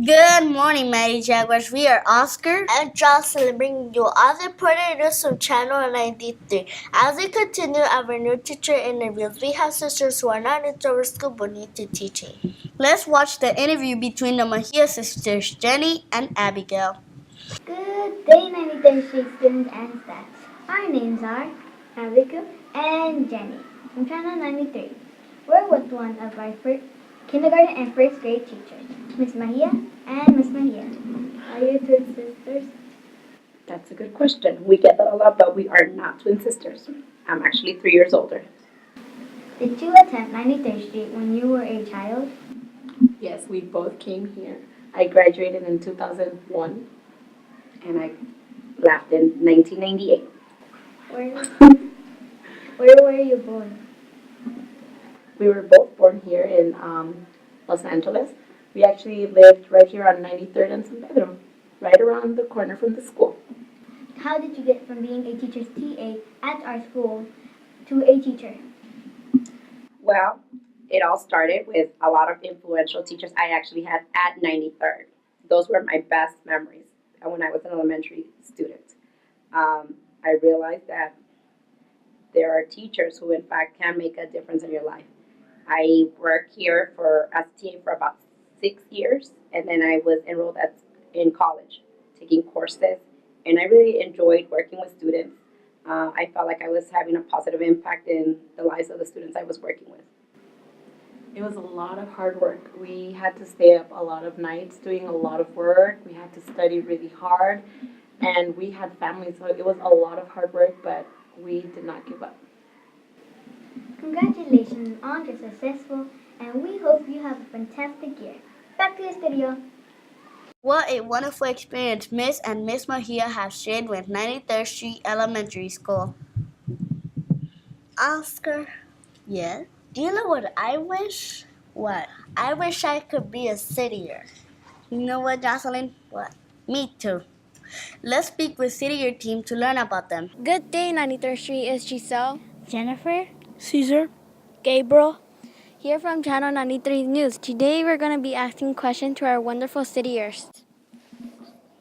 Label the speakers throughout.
Speaker 1: Good morning, Mary Jaguars. We are Oscar
Speaker 2: and Jocelyn bringing you other important news from Channel 93. As we continue our new teacher interviews, we have sisters who are not into our school but need to teaching.
Speaker 1: Let's watch the interview between the Mahia sisters, Jenny and Abigail.
Speaker 3: Good day, 93rd Street students and staff. Our names are Abigail and Jenny from Channel 93. We're with one of our kindergarten and first grade teachers, Miss Mahia and Miss Mahia. Are you twin sisters?
Speaker 4: That's a good question. We get that a lot, but we are not twin sisters. I'm actually 3 years older.
Speaker 3: Did you attend 93rd Street when you were a child?
Speaker 4: Yes, we both came here. I graduated in 2001 and I left in 1998.
Speaker 3: Where, where were you born?
Speaker 4: We were both born here in Los Angeles. We actually lived right here on 93rd and San Pedro, right around the corner from the school.
Speaker 3: How did you get from being a teacher's TA at our school to a teacher?
Speaker 4: Well, it all started with a lot of influential teachers I actually had at 93rd. Those were my best memories when I was an elementary student. I realized that there are teachers who, in fact, can make a difference in your life. I worked here for S.T.E.A.M for about 6 years, and then I was enrolled in college, taking courses, and I really enjoyed working with students. I felt like I was having a positive impact in the lives of the students I was working with. It was a lot of hard work. We had to stay up a lot of nights doing a lot of work. We had to study really hard, and we had families, so it was a lot of hard work, but we did not give up.
Speaker 3: Congratulations on your successful, and we hope you have a fantastic year. Back to the studio.
Speaker 1: What a wonderful experience Miss and Miss Mahia have shared with 93rd Street Elementary School.
Speaker 2: Oscar,
Speaker 1: Yes?
Speaker 2: do you know what I wish?
Speaker 1: What?
Speaker 2: I wish I could be a citier.
Speaker 1: You know what, Jocelyn?
Speaker 2: What?
Speaker 1: Me too. Let's speak with City Year team to learn about them.
Speaker 5: Good day, 93rd Street is Giselle,
Speaker 6: Jennifer,
Speaker 1: Caesar.
Speaker 5: Gabriel, here from Channel 93 News. Today we're going to be asking questions to our wonderful cityers.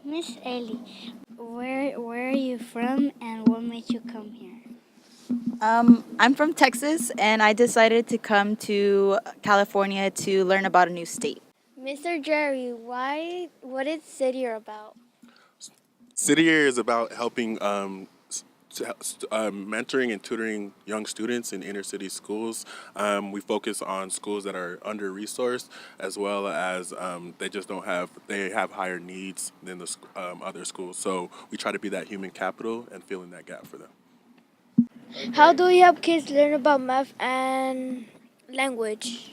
Speaker 6: Miss Ellie, where are you from and what made you come here?
Speaker 7: I'm from Texas, and I decided to come to California to learn about a new state.
Speaker 5: Mr. Jerry, what is Cityr about?
Speaker 8: City Year is about helping mentoring and tutoring young students in inner city schools. We focus on schools that are under resourced, as well as they have higher needs than the other schools. So we try to be that human capital and fill in that gap for them.
Speaker 5: How do we help kids learn about math and language?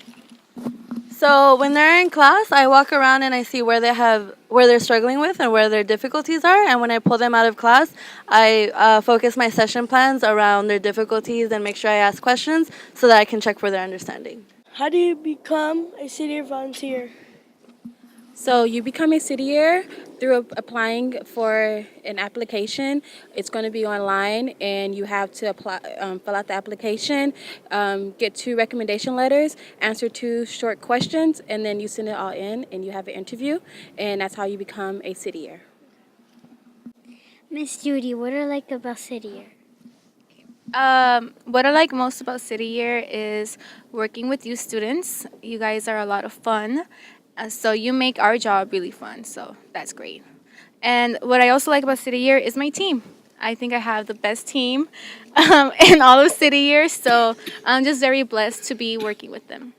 Speaker 9: So when they're in class, I walk around and I see where they're struggling with and where their difficulties are. And when I pull them out of class, I focus my session plans around their difficulties and make sure I ask questions so that I can check for their understanding.
Speaker 10: How do you become a city volunteer?
Speaker 11: So you become a city year through applying for an application. It's going to be online, and you have to apply, fill out the application, get 2 recommendation letters, answer 2 short questions, and then you send it all in, and you have an interview, and that's how you become a city year.
Speaker 6: Miss Judy, what do you like about City Year?
Speaker 12: What I like most about City Year is working with you students. You guys are a lot of fun. So you make our job really fun, so that's great. And what I also like about City Year is my team. I think I have the best team in all of City Year, so I'm just very blessed to be working with them.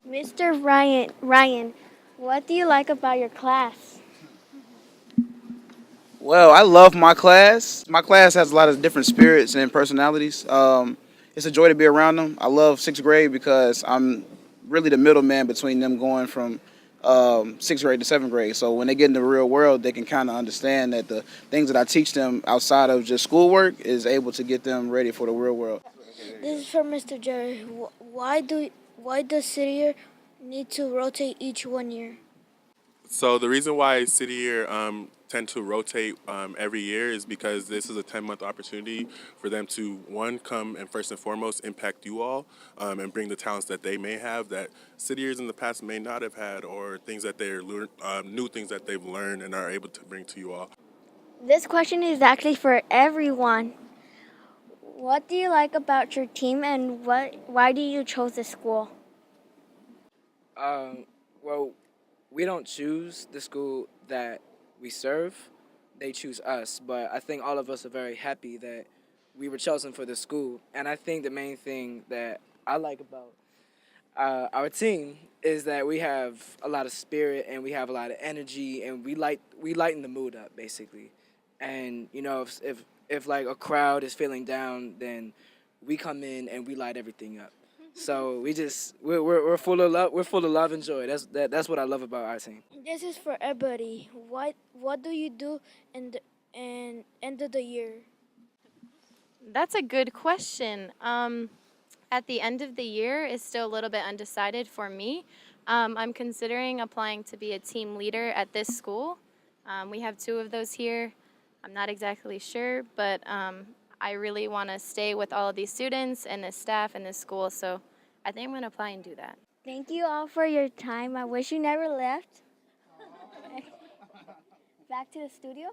Speaker 5: Mr. Ryan, what do you like about your class?
Speaker 13: Well, I love my class. My class has a lot of different spirits and personalities. It's a joy to be around them. I love sixth grade because I'm really the middleman between them going from sixth grade to seventh grade. So when they get in the real world, they can kind of understand that the things that I teach them outside of just schoolwork is able to get them ready for the real world.
Speaker 5: This is from Mr. Jerry. Why does City Year need to rotate each 1 year?
Speaker 8: So the reason why City Year tend to rotate every year is because this is a 10-month opportunity for them to, one, come and first and foremost impact you all and bring the talents that they may have that City Years in the past may not have had, or things that they're new things that they've learned and are able to bring to you all.
Speaker 5: This question is actually for everyone. What do you like about your team and why do you chose this school?
Speaker 14: Well, we don't choose the school that we serve, they choose us. But I think all of us are very happy that we were chosen for this school. And I think the main thing that I like about our team is that we have a lot of spirit and we have a lot of energy and we lighten the mood up basically. And you know if like a crowd is feeling down, then we come in and we light everything up. So we're full of love. We're full of love and joy. That's what I love about our team.
Speaker 10: This is for everybody. What do you do in end of the year?
Speaker 12: That's a good question. At the end of the year is still a little bit undecided for me. I'm considering applying to be a team leader at this school. We have two of those here. I'm not exactly sure, but I really want to stay with all of these students and the staff in this school, so I think I'm going to apply and do that.
Speaker 5: Thank you all for your time. I wish you never left. Back to the studio.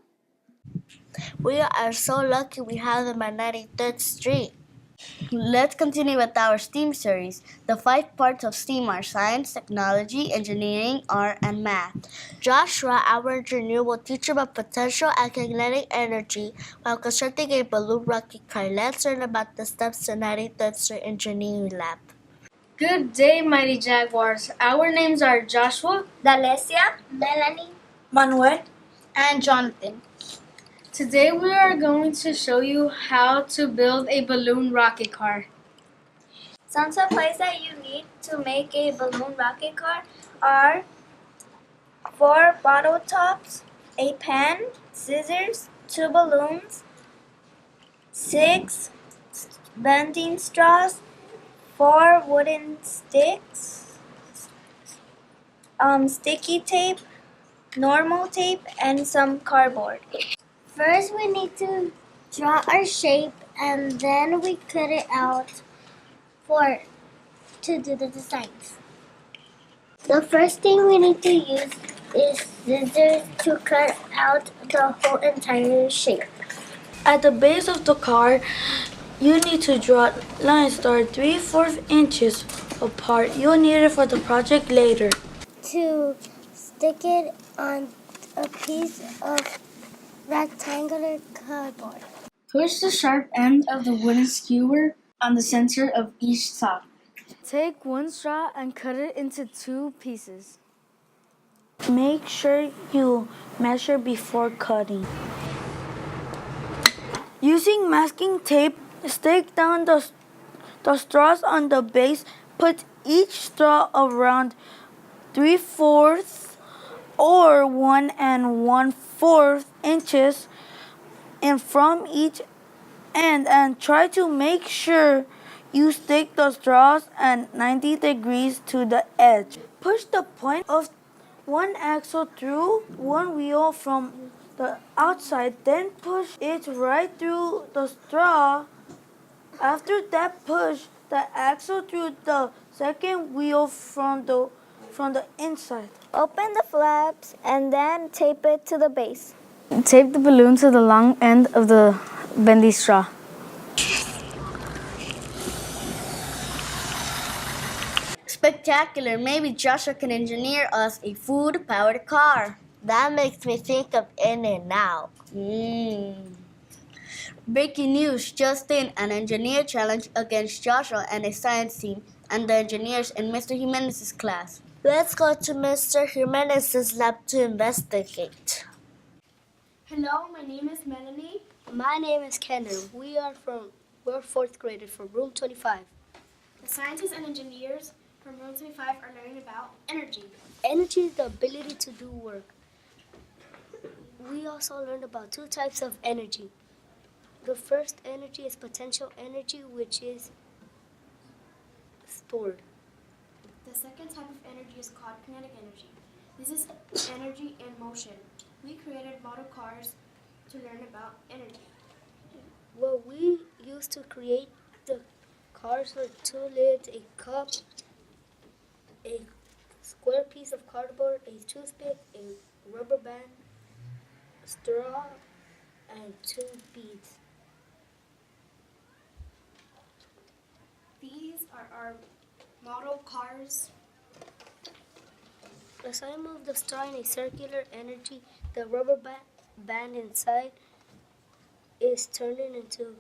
Speaker 2: We are so lucky we have them at 93rd Street.
Speaker 1: Let's continue with our STEAM series. The 5 parts of STEAM are science, technology, engineering, art, and math.
Speaker 2: Joshua, our engineer, will teach about potential and kinetic energy while constructing a balloon rocket car. Let's learn about the steps to 93rd Street Engineering Lab.
Speaker 3: Good day, Mighty Jaguars. Our names are Joshua,
Speaker 2: Dalesia, Melanie,
Speaker 3: Manuel, and Jonathan. Today we are going to show you how to build a balloon rocket car.
Speaker 2: Some supplies that you need to make a balloon rocket car are 4 bottle tops, a pen, scissors, 2 balloons, 6 bending straws, 4 wooden sticks, sticky tape, normal tape, and some cardboard. First, we need to draw our shape and then we cut it out to do the designs. The first thing we need to use is scissors to cut out the whole entire shape.
Speaker 10: At the base of the car, you need to draw lines that are 3/4 inches apart. You'll need it for the project later.
Speaker 2: To stick it on a piece of rectangular cardboard.
Speaker 3: Push the sharp end of the wooden skewer on the center of each top.
Speaker 10: Take one straw and cut it into 2 pieces. Make sure you measure before cutting. Using masking tape, stick down the straws on the base. Put each straw around 3/4 or 1 1/4 inches in from each end and try to make sure you stick the straws at 90 degrees to the edge. Push the point of one axle through one wheel from the outside, then push it right through the straw. After that, push the axle through the second wheel from the inside.
Speaker 5: Open the flaps and then tape it to the base.
Speaker 10: Tape the balloon to the long end of the bendy straw.
Speaker 1: Spectacular. Maybe Joshua can engineer us a food-powered car.
Speaker 2: That makes me think of In-N-Out.
Speaker 1: Breaking news, just in, an engineer challenge against Joshua and his science team and the engineers in Mr. Jimenez's class.
Speaker 2: Let's go to Mr. Jimenez's lab to investigate.
Speaker 3: Hello, my name is Melanie.
Speaker 15: My name is Kenan. We're 4th graders from room 25.
Speaker 3: The scientists and engineers from room 25 are learning about energy.
Speaker 15: Energy is the ability to do work. We also learned about 2 types of energy. The first energy is potential energy, which is stored.
Speaker 3: The second type of energy is called kinetic energy.
Speaker 16: This is energy in motion. We created model cars to learn about energy.
Speaker 15: Well, we used to create the cars with two lids, a cup, a square piece of cardboard, a toothpick, a rubber band, straw, and two beads.
Speaker 16: These are our model cars.
Speaker 15: As I move the straw in a circular energy, the rubber band inside is turning into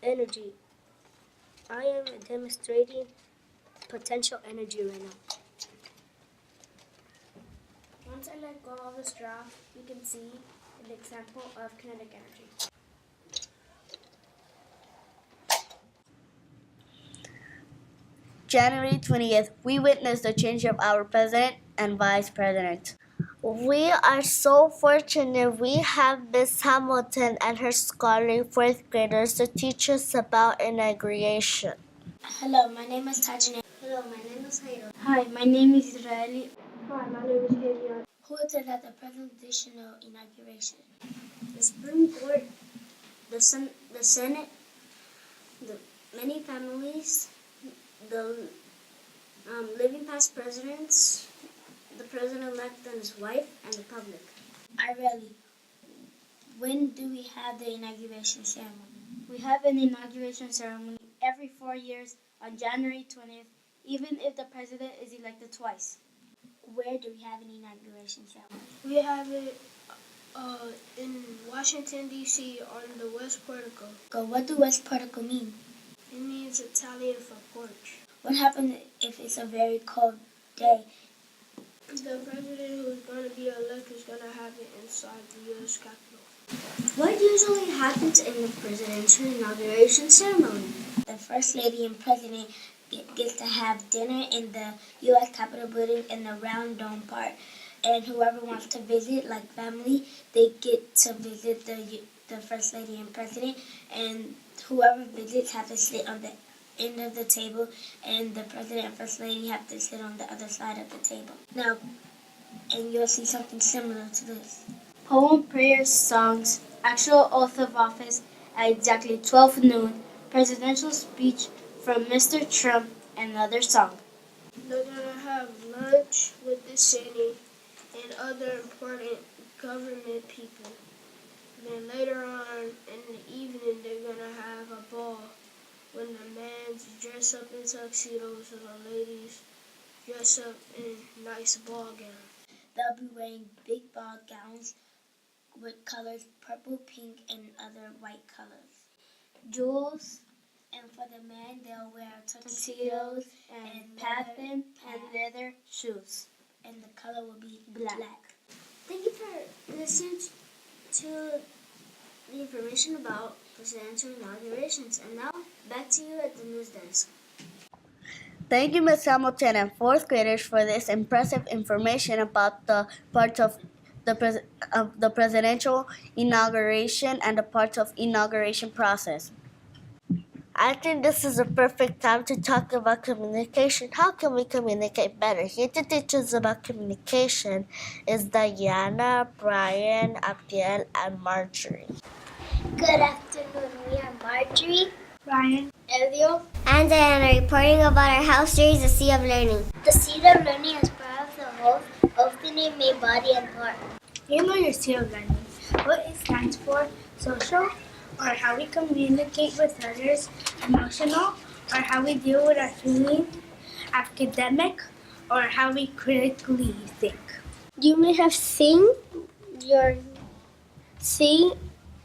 Speaker 15: energy. I am demonstrating potential energy right now.
Speaker 16: Once I let go of the straw, you can see an example of kinetic energy.
Speaker 1: January 20th, we witnessed the change of our president and vice president. We are so fortunate we have Miss Hamilton and her scholarly fourth graders to teach us about inauguration.
Speaker 6: Hello, my name is Tajane.
Speaker 15: Hello, my name is Hayden.
Speaker 6: Hi, my name is Israeli.
Speaker 16: Hi, my name is Haley.
Speaker 6: Who attended the presidential inauguration?
Speaker 15: The Supreme Court, the Senate, the many families, the living past presidents, the president-elect and his wife, and the public.
Speaker 6: Ireli, when do we have the inauguration ceremony?
Speaker 16: We have an inauguration ceremony every 4 years on January 20th, even if the president is elected twice.
Speaker 6: Where do we have an inauguration ceremony?
Speaker 16: We have it in Washington, D.C. on the West Portico.
Speaker 6: What do West Portico mean?
Speaker 16: It means Italian for porch.
Speaker 6: What happens if it's a very cold day?
Speaker 16: The president who's going to be elected is going to have it inside the U.S. Capitol.
Speaker 15: What usually happens in the presidential inauguration ceremony?
Speaker 6: The First Lady and President gets to have dinner in the U.S. Capitol building in the round dome part. And whoever wants to visit, like family, they get to visit the First Lady and President. And whoever visits have to sit on the end of the table, and the President and First Lady have to sit on the other side of the table. Now, and you'll see something similar to this.
Speaker 16: Poem, prayers, songs, actual oath of office at exactly 12 noon, presidential speech from Mr. Trump, and another song. They're going to have lunch with the Senate and other important government people. Then later on in the evening, they're going to have a ball when the men dress up in tuxedos and the ladies dress up in nice ball gowns.
Speaker 6: They'll be wearing big ball gowns with colors purple, pink, and other white colors.
Speaker 16: Jewels.
Speaker 6: And for the men, they'll wear tuxedos and patent and leather shoes. And the color will be black.
Speaker 15: Thank you for listening to the information about presidential inaugurations. And now, back to you at the news desk.
Speaker 1: Thank you, Ms. Hamilton and fourth graders, for this impressive information about the parts of the presidential inauguration and the parts of inauguration process. I think this is a perfect time to talk about communication. How can we communicate better? Here to teach us about communication is Diana, Brian, Abdiel, and Marjorie.
Speaker 15: Good afternoon. We are Marjorie,
Speaker 16: Brian,
Speaker 15: Elio, and Diana reporting about our house series, The Seed of Learning. The Seed of Learning is part of the whole of the name, made body, and heart.
Speaker 16: you know your Seed of Learning. What it stands for? Social, or how we communicate with others. Emotional, or how we deal with our feelings. Academic, or how we critically think.
Speaker 15: You may have seen your Seed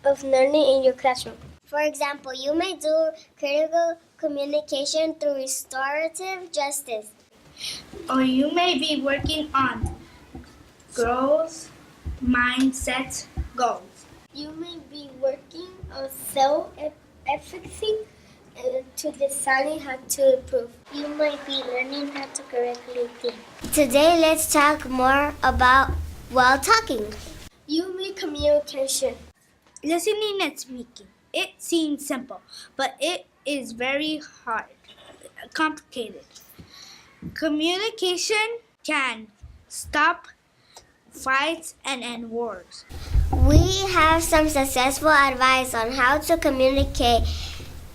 Speaker 15: of Learning in your classroom. For example, you may do critical communication through restorative justice.
Speaker 16: Or you may be working on growth mindset goals.
Speaker 15: You may be working on self-efficacy to deciding how to improve. You might be learning how to correctly think. Today, let's talk more about while talking. You mean communication.
Speaker 16: Listening and speaking. It seems simple, but it is very hard, complicated. Communication can stop
Speaker 2: fights and end wars.
Speaker 6: We have some successful advice on how to communicate.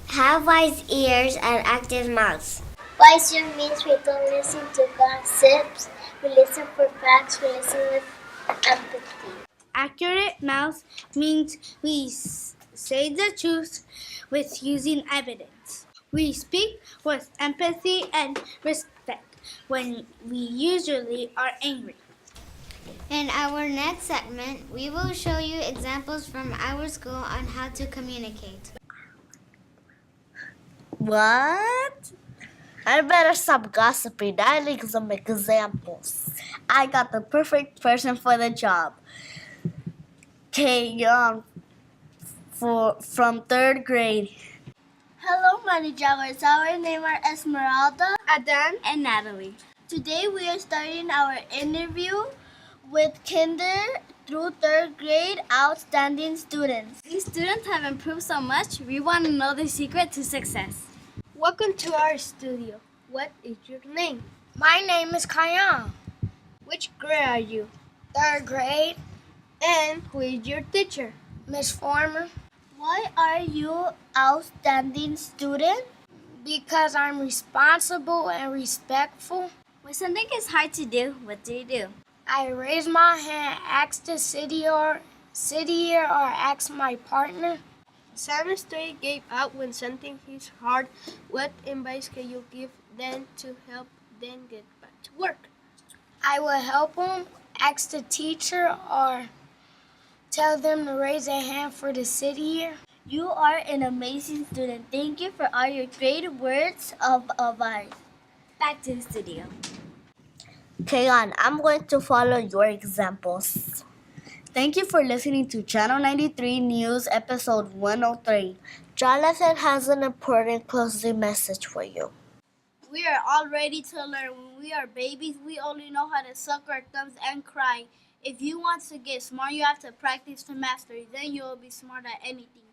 Speaker 6: Have wise ears and active mouths. Wise ear means we don't listen to gossips. We listen for facts. We listen with empathy.
Speaker 2: Accurate mouth means we say the truth with using evidence. We speak with empathy and respect when we usually are angry.
Speaker 3: In our next segment, we will show you examples from our school on how to communicate.
Speaker 1: What? I better stop gossiping. I need some examples. I got the perfect person for the job. Young from third grade.
Speaker 5: Hello, money jobbers. Our names are Esmeralda,
Speaker 2: Adan
Speaker 5: and Natalie. Today we are starting our interview with kinder through third grade outstanding students. These students have improved so much, we want to know the secret to success.
Speaker 2: welcome to our studio. What is your name?
Speaker 16: My name is Kayan.
Speaker 2: Which grade are you?
Speaker 16: Third grade,
Speaker 2: And who is your teacher?
Speaker 16: Miss Former,
Speaker 5: Why are you outstanding student?
Speaker 16: because I'm responsible and respectful.
Speaker 5: When something is hard to do, what do you do?
Speaker 16: I raise my hand, ask the city year, or ask my partner.
Speaker 2: S.T.E.A.M gave out when something is hard. What advice can you give them to help them get back to work?
Speaker 16: I will help them, ask the teacher, or tell them to raise their hand for the city year.
Speaker 5: You are an amazing student. Thank you for all your great words of advice. Back to the studio.
Speaker 1: Kayan, I'm going to follow your examples. Thank you for listening to Channel 93 News Episode 103. Jonathan has an important closing message for you.
Speaker 5: We are all ready to learn. When we are babies, we only know how to suck our thumbs and cry. If you want to get smart, you have to practice to master. Then you will be smart at anything.